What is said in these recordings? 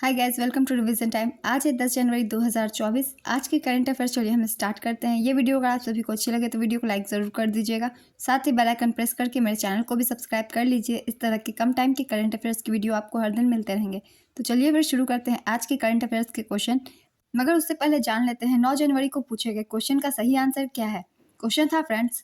Hi guys, welcome to revision time. आज है 10 जनवरी 2024। आज के करंट अफेयर्स चलिए हम स्टार्ट करते हैं। ये वीडियो अगर आप सभी को अच्छी लगे तो वीडियो को लाइक ज़रूर कर दीजिएगा। साथ ही बेल आइकन प्रेस करके मेरे चैनल को भी सब्सक्राइब कर लीजिए। इस तरह के कम टाइम के करंट अफेयर्स की वीडियो आपको हर दिन मिलते रहेंगे। तो चलिए फिर शुरू करते हैं आज के करंट अफेयर्स के क्वेश्चन। मगर उससे पहले जान लेते हैं 9 जनवरी को पूछे गए क्वेश्चन का सही आंसर क्या है। क्वेश्चन था friends,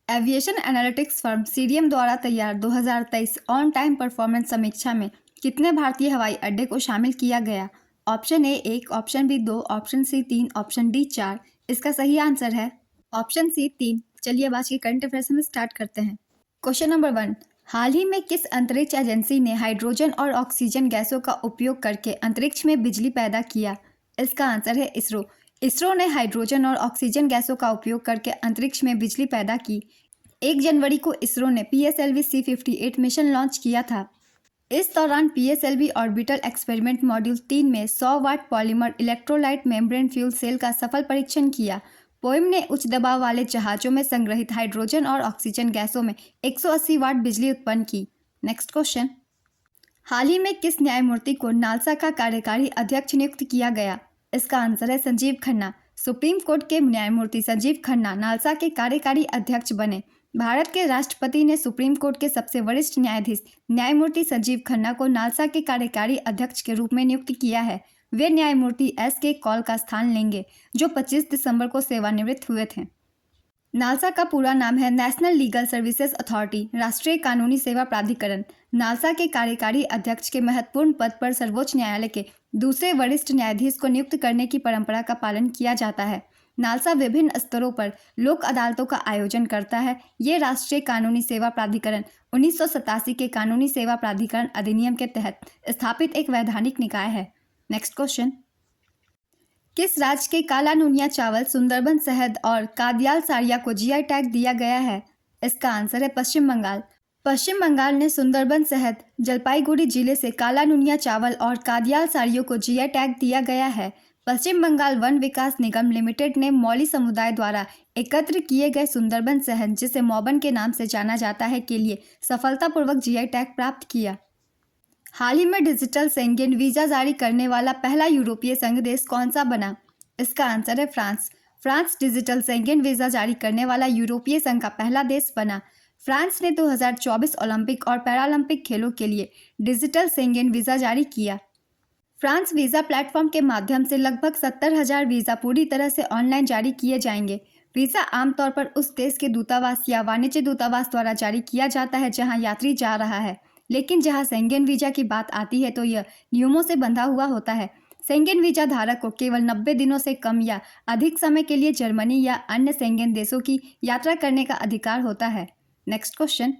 aviation analytics firm CDM द्वारा तैयार 2023 ऑन टाइम परफॉर्मेंस समीक्षा में कितने भारतीय हवाई अड्डे को शामिल किया गया। Option A 1, option B 2, option C 3, option D 4। इसका सही आंसर है ऑप्शन सी 3। चलिए अब आज के करंट अफेयर्स में स्टार्ट करते हैं। क्वेश्चन नंबर 1, हाल ही में किस अंतरिक्ष एजेंसी ने हाइड्रोजन और ऑक्सीजन गैसों का उपयोग करके अंतरिक्ष में बिजली पैदा किया। इसका आंसर है इसरो। इसरो ने हाइड्रोजन और ऑक्सीजन गैसों का उपयोग करके अंतरिक्ष में बिजली पैदा की। 1 जनवरी को इसरो ने PSLV C58 मिशन लॉन्च किया था। इस दौरान PSLV ऑर्बिटल एक्सपेरिमेंट मॉड्यूल 3 में 100 watt polymer electrolyte membrane fuel cell का सफल परीक्षण किया। पोइम ने उच्च दबाव वाले जहाज़ों में संग्रहित हाइड्रोजन और ऑक्सीजन गैसों में 180 वाट बिजली उत्पन्न की। नेक्स्ट क्वेश्चन, हाल ही में किस न्यायमूर्ति को नालसा का कार्यकारी अध्यक्ष नियुक्त किया गया। इसका आंसर है संजीव खन्ना। सुप्रीम कोर्ट के न्यायमूर्ति संजीव खन्ना नालसा के कार्यकारी अध्यक्ष बने। भारत के राष्ट्रपति ने सुप्रीम कोर्ट के सबसे वरिष्ठ न्यायाधीश न्यायमूर्ति संजीव खन्ना को नालसा के कार्यकारी अध्यक्ष के रूप में नियुक्त किया है। वे न्यायमूर्ति SK कौल का स्थान लेंगे, जो 25 दिसंबर को सेवानिवृत्त हुए थे। नालसा का पूरा नाम है नेशनल लीगल सर्विसेज अथॉरिटी, राष्ट्रीय कानूनी सेवा प्राधिकरण। नालसा के कार्यकारी अध्यक्ष के महत्वपूर्ण पद पर सर्वोच्च न्यायालय के दूसरे वरिष्ठ न्यायाधीश को नियुक्त करने की परंपरा का पालन किया जाता है। नालसा विभिन्न स्तरों पर लोक अदालतों का आयोजन करता है। ये राष्ट्रीय कानूनी सेवा प्राधिकरण 1987 के कानूनी सेवा प्राधिकरण अधिनियम के तहत स्थापित एक वैधानिक निकाय है। नेक्स्ट क्वेश्चन, किस राज्य के काला नूनिया चावल, सुंदरबन शहद और कादियाल साड़िया को GI टैग दिया गया है। इसका आंसर है पश्चिम बंगाल। पश्चिम बंगाल ने सुंदरबन शहद, जलपाईगुड़ी जिले से काला नूनिया चावल और कादियाल साड़ियों को GI टैग दिया गया है। पश्चिम बंगाल वन विकास निगम लिमिटेड ने मौली समुदाय द्वारा एकत्र किए गए सुंदरबन शहद, जिसे मौबन के नाम से जाना जाता है, के लिए सफलतापूर्वक GI टैग प्राप्त किया। हाल ही में डिजिटल शेंगेन वीज़ा जारी करने वाला पहला यूरोपीय संघ देश कौन सा बना। इसका आंसर है France. France digital Schengen visa जारी करने वाला यूरोपीय संघ का पहला देश बना। फ्रांस ने 2024 ओलंपिक और पैरालंपिक खेलों के लिए डिजिटल शेंगेन वीज़ा जारी किया। फ्रांस वीज़ा प्लेटफॉर्म के माध्यम से लगभग 70,000 वीज़ा पूरी तरह से ऑनलाइन जारी किए जाएंगे। वीज़ा आमतौर पर उस देश के दूतावास या वाणिज्य दूतावास द्वारा जारी किया जाता है जहां यात्री जा रहा है, लेकिन जहां शेंगेन वीज़ा की बात आती है तो यह नियमों से बंधा हुआ होता है। शेंगेन वीज़ा धारक को केवल 90 दिनों से कम या अधिक समय के लिए जर्मनी या अन्य शेंगेन देशों की यात्रा करने का अधिकार होता है। नेक्स्ट क्वेश्चन,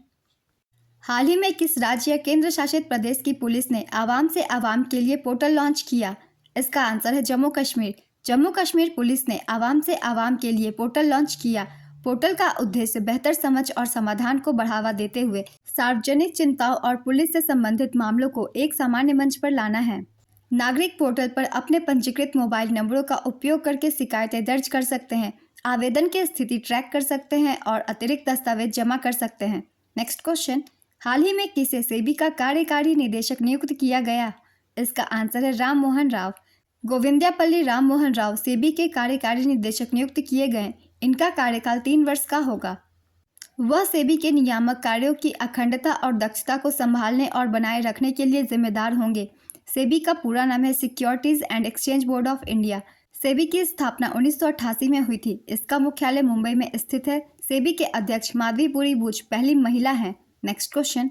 हाल ही में किस राज्य या केंद्र शासित प्रदेश की पुलिस ने आवाम से आवाम के लिए पोर्टल लॉन्च किया। इसका आंसर है जम्मू कश्मीर। जम्मू कश्मीर पुलिस ने आवाम से आवाम के लिए पोर्टल लॉन्च किया। पोर्टल का उद्देश्य बेहतर समझ और समाधान को बढ़ावा देते हुए सार्वजनिक चिंताओं और पुलिस से संबंधित मामलों को एक सामान्य मंच पर लाना है। नागरिक पोर्टल पर अपने पंजीकृत मोबाइल नंबरों का उपयोग करके शिकायतें दर्ज कर सकते हैं, आवेदन की स्थिति ट्रैक कर सकते हैं और अतिरिक्त दस्तावेज जमा कर सकते हैं। नेक्स्ट क्वेश्चन, हाल ही में किसे सेबी का कार्यकारी निदेशक नियुक्त किया गया। इसका आंसर है राम मोहन राव। गोविंदयापल्ली राम मोहन राव सेबी के कार्यकारी निदेशक नियुक्त किए गए। इनका कार्यकाल 3 वर्ष का होगा। वह सेबी के नियामक कार्यों की अखंडता और दक्षता को संभालने और बनाए रखने के लिए जिम्मेदार होंगे। सेबी का पूरा नाम है securities and exchange board of India. SEBI की स्थापना 1988 में हुई थी। इसका मुख्यालय मुंबई में स्थित है। सेबी के अध्यक्ष माधवीपुरी बुच पहली महिला हैं। Next question,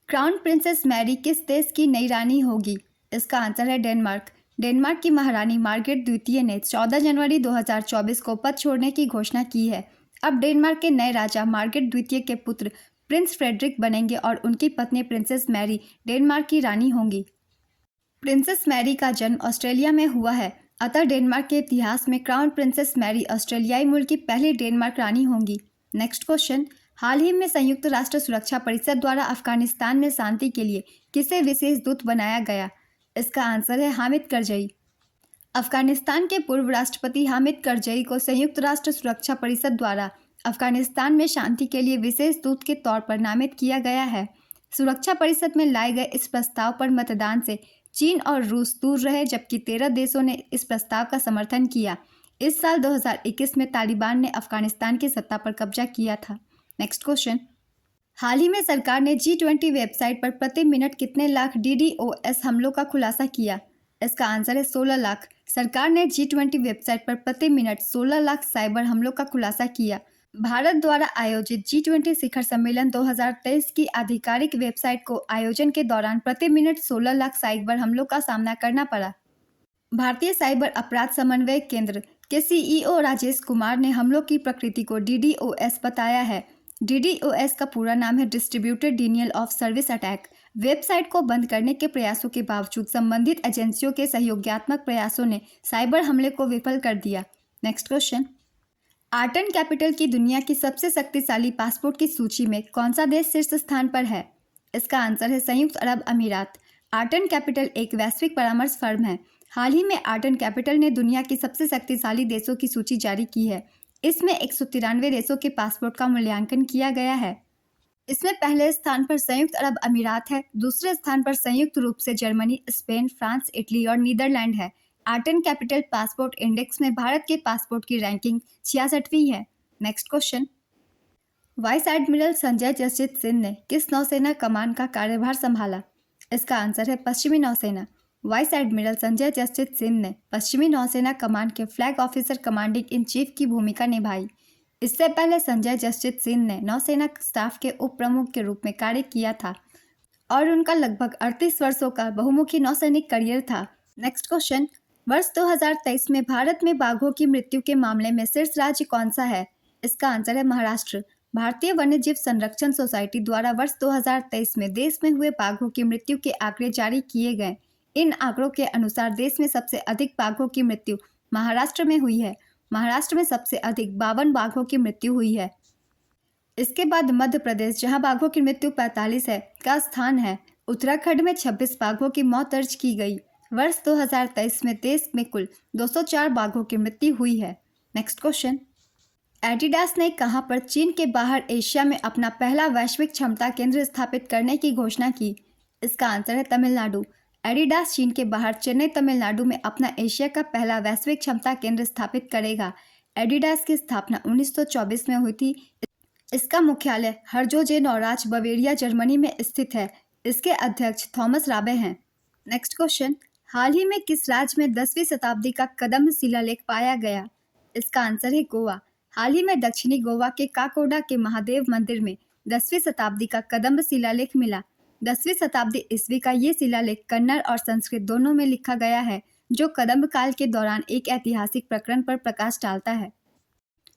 crown princess Mary किस देश की नई रानी होगी। इसका आंसर है डेनमार्क। डेनमार्क की महारानी मार्गरेट द्वितीय ने 14 जनवरी 2024 को पद छोड़ने की घोषणा की है। अब डेनमार्क के नए राजा मार्गरेट द्वितीय के पुत्र प्रिंस फ्रेडरिक बनेंगे और उनकी पत्नी प्रिंसेस मैरी डेनमार्क की रानी होंगी। प्रिंसेस मैरी का जन्म ऑस्ट्रेलिया में हुआ है, अतः डेनमार्क के इतिहास में क्राउन प्रिंसेस मैरी ऑस्ट्रेलियाई मूल की पहली डेनमार्क रानी होंगी। नेक्स्ट क्वेश्चन, हाल ही में संयुक्त राष्ट्र सुरक्षा परिषद द्वारा अफगानिस्तान में शांति के लिए किसे विशेष दूत बनाया गया। इसका आंसर है हामिद करजई। अफगानिस्तान के पूर्व राष्ट्रपति हामिद करजई को संयुक्त राष्ट्र सुरक्षा परिषद द्वारा अफगानिस्तान में शांति के लिए विशेष दूत के तौर पर नामित किया गया है। सुरक्षा परिषद में लाए गए इस प्रस्ताव पर मतदान से चीन और रूस दूर रहे जबकि 13 देशों ने इस प्रस्ताव का समर्थन किया। इस साल 2021 में तालिबान ने अफगानिस्तान की सत्ता पर कब्जा किया था। नेक्स्ट क्वेश्चन, हाल ही में सरकार ने G20 वेबसाइट पर प्रति मिनट कितने लाख DDoS हमलों का खुलासा किया? इसका आंसर है 16 लाख। सरकार ने G20 वेबसाइट पर प्रति मिनट 16 लाख साइबर हमलों का खुलासा किया। भारत द्वारा आयोजित G20 शिखर सम्मेलन 2023 की आधिकारिक वेबसाइट को आयोजन के दौरान प्रति मिनट 16 लाख साइबर हमलों का सामना करना पड़ा। भारतीय साइबर अपराध समन्वय केंद्र के CEO राजेश कुमार ने हमलों की प्रकृति को DDoS बताया है। DDoS का पूरा नाम है distributed denial of service attack. Website को बंद करने के प्रयासों के बावजूद संबंधित एजेंसियों के सहयोगात्मक प्रयासों ने साइबर हमले को विफल कर दिया। नेक्स्ट क्वेश्चन, आर्टन कैपिटल की दुनिया की सबसे शक्तिशाली पासपोर्ट की सूची में कौन सा देश शीर्ष स्थान पर है? इसका आंसर है संयुक्त अरब अमीरात। आर्टन कैपिटल एक वैश्विक परामर्श फर्म है। हाल ही में आर्टन कैपिटल ने दुनिया की सबसे शक्तिशाली देशों की सूची जारी की है। इसमें 193 देशों के पासपोर्ट का मूल्यांकन किया गया है। इसमें पहले स्थान पर संयुक्त अरब अमीरात है, दूसरे स्थान पर संयुक्त रूप से जर्मनी, स्पेन, फ्रांस, इटली और नीदरलैंड है। आर्टन कैपिटल पासपोर्ट इंडेक्स में भारत के पासपोर्ट की रैंकिंग 66वीं है। Next question, vice admiral Sanjay Jasjit Singh ने किस नौसेना कमान का कार्यभार संभाला? इसका आंसर है पश्चिमी नौसेना। वाइस एडमिरल संजय जसजीत सिंह ने पश्चिमी नौसेना कमान के flag officer commanding in chief की भूमिका निभाई। इससे पहले संजय जसजीत सिंह ने नौसेना स्टाफ के उप प्रमुख के रूप में कार्य किया था और उनका लगभग 38 वर्षों का बहुमुखी नौसैनिक करियर था। नेक्स्ट क्वेश्चन, वर्ष 2023 में भारत में बाघों की मृत्यु के मामले में शीर्ष राज्य कौन सा है? इसका आंसर है महाराष्ट्र। भारतीय वन्यजीव संरक्षण सोसाइटी द्वारा वर्ष 2023 में देश में हुए बाघों की मृत्यु के आंकड़े जारी किए गए। इन आंकड़ों के अनुसार देश में सबसे अधिक बाघों की मृत्यु महाराष्ट्र में हुई है। महाराष्ट्र में सबसे अधिक 52 बाघों की मृत्यु हुई है। इसके बाद मध्य प्रदेश, जहां बाघों की मृत्यु 45 है, का स्थान है। उत्तराखंड में 26 बाघों की मौत दर्ज की गई। वर्ष 2023 में देश में कुल 204 बाघों की मृत्यु हुई है। नेक्स्ट क्वेश्चन, एडिडास ने कहां पर चीन के बाहर एशिया में अपना पहला वैश्विक क्षमता केंद्र स्थापित करने की घोषणा की? इसका आंसर है तमिलनाडु। एडिडास चीन के बाहर चेन्नई, तमिलनाडु में अपना एशिया का पहला वैश्विक क्षमता केंद्र स्थापित करेगा। एडिडास की स्थापना 1924 में हुई थी। इसका मुख्यालय हर्जोजेनऑराच, बवेरिया, जर्मनी में स्थित है। इसके अध्यक्ष थॉमस राबे हैं। नेक्स्ट क्वेश्चन, हाल ही में किस राज्य में 10वीं शताब्दी का कदम्ब शिलालेख पाया गया? इसका आंसर है गोवा। हाल ही में दक्षिणी गोवा के काकोडा के महादेव मंदिर में 10वीं शताब्दी का कदम्ब शिलालेख मिला। 10वीं शताब्दी ईस्वी का ये शिलालेख कन्नड़ और संस्कृत दोनों में लिखा गया है, जो कदम्ब काल के दौरान एक ऐतिहासिक प्रकरण पर प्रकाश डालता है।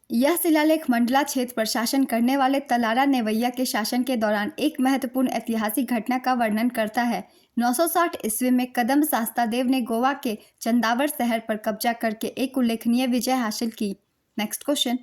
यह शिलालेख मंडला क्षेत्र पर शासन करने वाले तलारा नेवैया के शासन के दौरान एक महत्वपूर्ण ऐतिहासिक घटना का वर्णन करता है। 960 ईस्वी में कदम्ब शास्ता देव ने गोवा के चंदावर शहर पर कब्जा करके एक उल्लेखनीय विजय हासिल की। नेक्स्ट क्वेश्चन,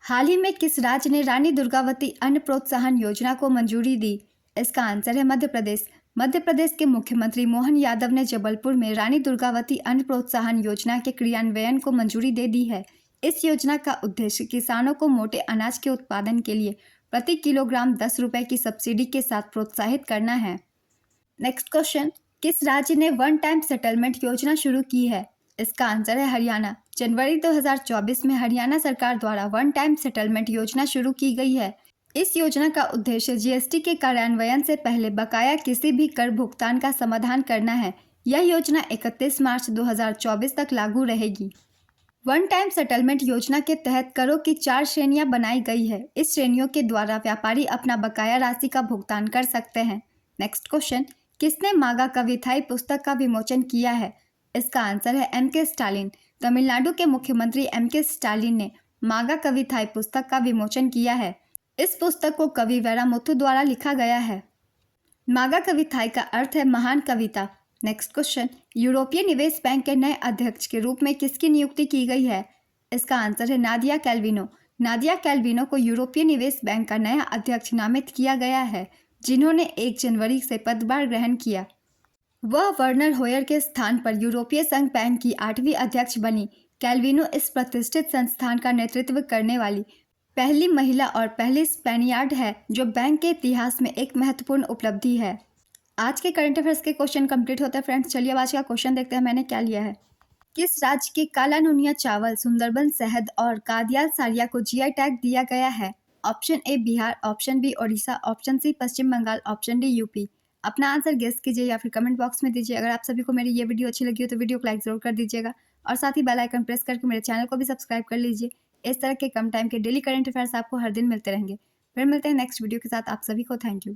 हाल ही में किस राज्य ने रानी दुर्गावती अन्न प्रोत्साहन योजना को मंजूरी दी? इसका आंसर है मध्य प्रदेश। मध्य प्रदेश के मुख्यमंत्री मोहन यादव ने जबलपुर में रानी दुर्गावती अन्न प्रोत्साहन योजना के क्रियान्वयन को मंजूरी दे दी है। इस योजना का उद्देश्य किसानों को मोटे अनाज के उत्पादन के लिए प्रति किलोग्राम 10 रुपये की सब्सिडी के साथ प्रोत्साहित करना है। नेक्स्ट क्वेश्चन, किस राज्य ने वन टाइम सेटलमेंट योजना शुरू की है? इसका आंसर है हरियाणा। जनवरी 2024 में हरियाणा सरकार द्वारा वन टाइम सेटलमेंट योजना शुरू की गई है। इस योजना का उद्देश्य GST के कार्यान्वयन से पहले बकाया किसी भी कर भुगतान का समाधान करना है। यह योजना 31 मार्च 2024 तक लागू रहेगी। वन टाइम सेटलमेंट योजना के तहत करों की 4 श्रेणियां बनाई गई है। इस श्रेणियों के द्वारा व्यापारी अपना बकाया राशि का भुगतान कर सकते हैं। नेक्स्ट क्वेश्चन, किसने मागा कविथाई पुस्तक का विमोचन किया है? इसका आंसर है MK स्टालिन। तमिलनाडु के मुख्यमंत्री MK स्टालिन ने मागा कविथाई पुस्तक का विमोचन किया है। इस पुस्तक को कवि वैरामुथु द्वारा लिखा गया है। मागा कविथाई का अर्थ है महान कविता। नेक्स्ट क्वेश्चन, यूरोपीय निवेश बैंक के नए अध्यक्ष के रूप में किसकी नियुक्ति की गई है? इसका आंसर है नादिया कैल्विनो। नादिया कैल्विनो को यूरोपीय निवेश बैंक का नया अध्यक्ष नामित किया गया है, जिन्होंने 1 जनवरी से पदभार ग्रहण किया। वह वर्नर होयर के स्थान पर यूरोपीय संघ बैंक की 8वीं अध्यक्ष बनी। कैल्विनो इस प्रतिष्ठित संस्थान का नेतृत्व करने वाली पहली महिला और पहली स्पेनियार्ड है, जो बैंक के इतिहास में एक महत्वपूर्ण उपलब्धि है। आज के करंट अफेयर्स के क्वेश्चन कंप्लीट होते हैं फ्रेंड्स। चलिए अब आज का क्वेश्चन देखते हैं मैंने क्या लिया है। किस राज्य के काला नूनिया चावल, सुंदरबन शहद और कादियाल साड़िया को जीआई टैग दिया गया है? Option A Bihar, option B Odisha, option C Paschim Bangal, option D UP. अपना आंसर गेस कीजिए या फिर कमेंट बॉक्स में दीजिए। अगर आप सभी को मेरी ये वीडियो अच्छी लगी हो तो वीडियो को लाइक जरूर कर दीजिएगा और साथ ही बेल आइकन प्रेस करके मेरे चैनल को भी सब्सक्राइब कर लीजिए। इस तरह के कम टाइम के डेली करंट अफेयर्स आपको हर दिन मिलते रहेंगे। फिर मिलते हैं नेक्स्ट वीडियो के साथ। आप सभी को थैंक यू।